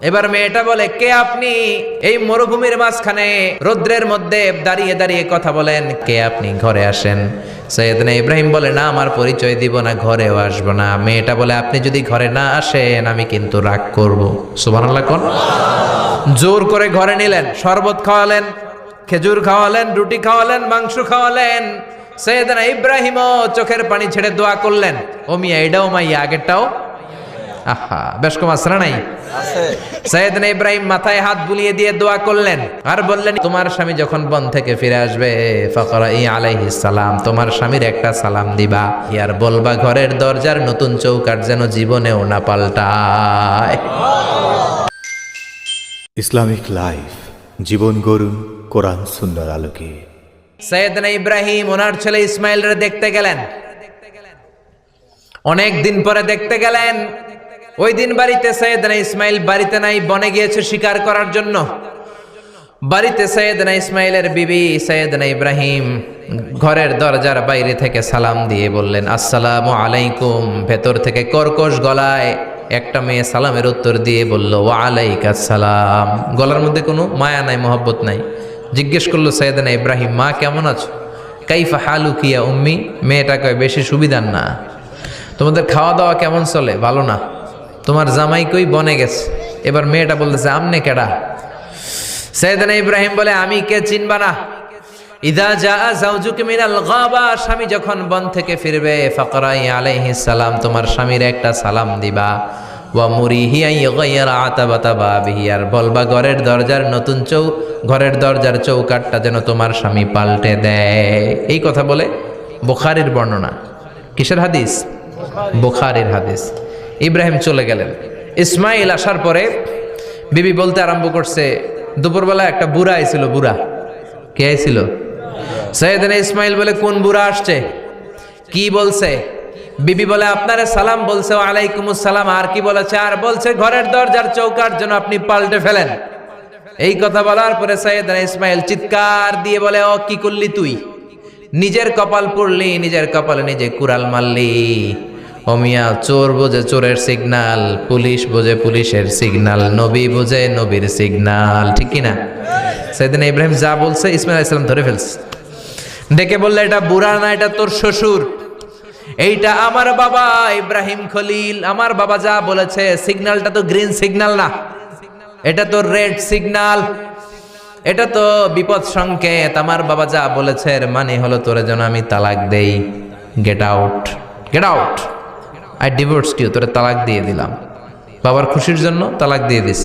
এবার মেয়েটা বলে, কে আপনি? এই মরুভূমির মাঝখানে রৌদ্রের মধ্যে দাঁড়িয়ে দাঁড়িয়ে কথা বলেন, কে আপনি? ঘরে আসেন। সৈয়দনা ইব্রাহিম বলে, না, আমার পরিচয় দিব না, ঘরেও আসবো না। মেয়েটা বলে, আপনি যদি ঘরে না আসেন আমি কিন্তু রাগ করব। সুবহানাল্লাহ কোন। জোর করে ঘরে নিলেন, শরবত খাওয়ালেন, খেজুর খাওয়ালেন, রুটি খাওয়ালেন, মাংস খাওয়ালেন। সৈয়দনা ইব্রাহিমও চোখের পানি ছেড়ে দোয়া করলেন। ও মিয়া, এটাও মাইয়া, আগেরটাও। আহা, বেশ কম আসরা নাই। সৈয়দনা ইব্রাহিম মাথায় হাত বুলিয়ে দিয়ে দোয়া করলেন আর বললেন, তোমার স্বামী যখন বন থেকে ফিরে আসবে ফাকরাই আলাইহিস সালাম, তোমার স্বামীর একটা সালাম দিবা, আর বলবা ঘরের দরজার নতুন চৌকাঠ যেন জীবনেও না পাল্টায়। ইসলামিক লাইফ, জীবন গড়ুন কোরআন সুন্নাহর আলোকে। সৈয়দনা ইব্রাহিম ওনার ছেলে ইসমাইলরে দেখতে গেলেন। অনেক দিন পরে দেখতে গেলেন। ওই দিন বাড়িতে সৈয়দনা ইসমাইল বাড়িতে নাই, বনে গিয়েছে শিকার করার জন্য। বাড়িতে সৈয়দনা ইসমাইলের বিবি সৈয়দনা ইব্রাহিম ঘরের দরজার বাইরে থেকে সালাম দিয়ে বললেন, আসসালামু আলাইকুম। ভেতর থেকে কর্কশ গলায় একটা মেয়ে সালামের উত্তর দিয়ে বলল, ওয়া আলাইকাস সালাম। গলার মধ্যে কোনো মায়া নাই, মহব্বত নাই। জিজ্ঞেস করলো সৈয়দনা ইব্রাহিম, মা কেমন আছো? কাইফা হালুকি ইয়া উম্মি। মেয়েটা কয়, বেশি সুবিধার না। তোমাদের খাওয়া দাওয়া কেমন চলে? ভালো না। তোমার জামাই কই? বনে গেছে। এবার মেয়েটা বলতেছে, আমনে কেডা? সৈয়দনা ইব্রাহিম বলে, আমি কে চিনবা না? ইদা জা যাওজুকা মিনাল গাবা, স্বামী যখন বন থেকে ফিরবে ফাকরাই আলাইহিস সালাম, তোমার স্বামীর একটা সালাম দিবা। ওয়া মুরিহি আন ইয়াগাইরা আতাবাতা বাবিহি, আর বলবা ঘরের দরজার চৌকাঠটা যেন তোমার স্বামী পাল্টে দেয়। এই কথা বলে বুখারীর বর্ণনা। কিসের হাদিস? বুখারীর হাদিস। ইব্রাহিম চলে গেলেন। ইসমাইল আসার পরে বিবি বলতে আরম্ভ করছে, দুপুরবেলা একটা বুড়া আইছিল। বুড়া কে আইছিল? সৈয়দনা ইসমাইল বলে, কোন বুড়া আসছে? কি বলছে? বিবি বলে, আপনারে সালাম বলছে। ওয়া আলাইকুমুস সালাম। আর কি বলেছে? আর বলছে ঘরের দরজার চৌকাঠ যেন আপনি পাল্টে ফেলেন। এই কথা বলার পরে সৈয়দনা ইসমাইল চিৎকার দিয়ে বলে, ও কি করলি তুই? নিজের কপাল পুড়লি, নিজের কপালে নিজে কুড়াল মারলি। ও মিয়া, চোর বোঝে চোরের সিগনাল, পুলিশ বোঝে পুলিশের সিগনাল, নবী বোঝে নবীর সিগনাল, ঠিক কিনা? সৈয়দনা ইব্রাহিম যা বলছে ইসমাইল আলাইহিস সালাম ধরে ফেলছে। ডেকে বললে, এটা বুড়া না, এটা তোর শ্বশুর। এইটা আমার বাবা ইব্রাহিম খলিল। আমার বাবা যা বলেছে, সিগন্যালটা তো গ্রিন সিগন্যাল না, এটা তো রেড সিগন্যাল, এটা তো বিপদ সংকেত। আমার বাবা যা বলেছে এর মানে হলো তোরে যেন আমি তালাক দেই। Get out, get out, I divorced you. তোরে তালাক দিয়ে দিলাম। বাবার খুশির জন্য তালাক দিয়ে দিস।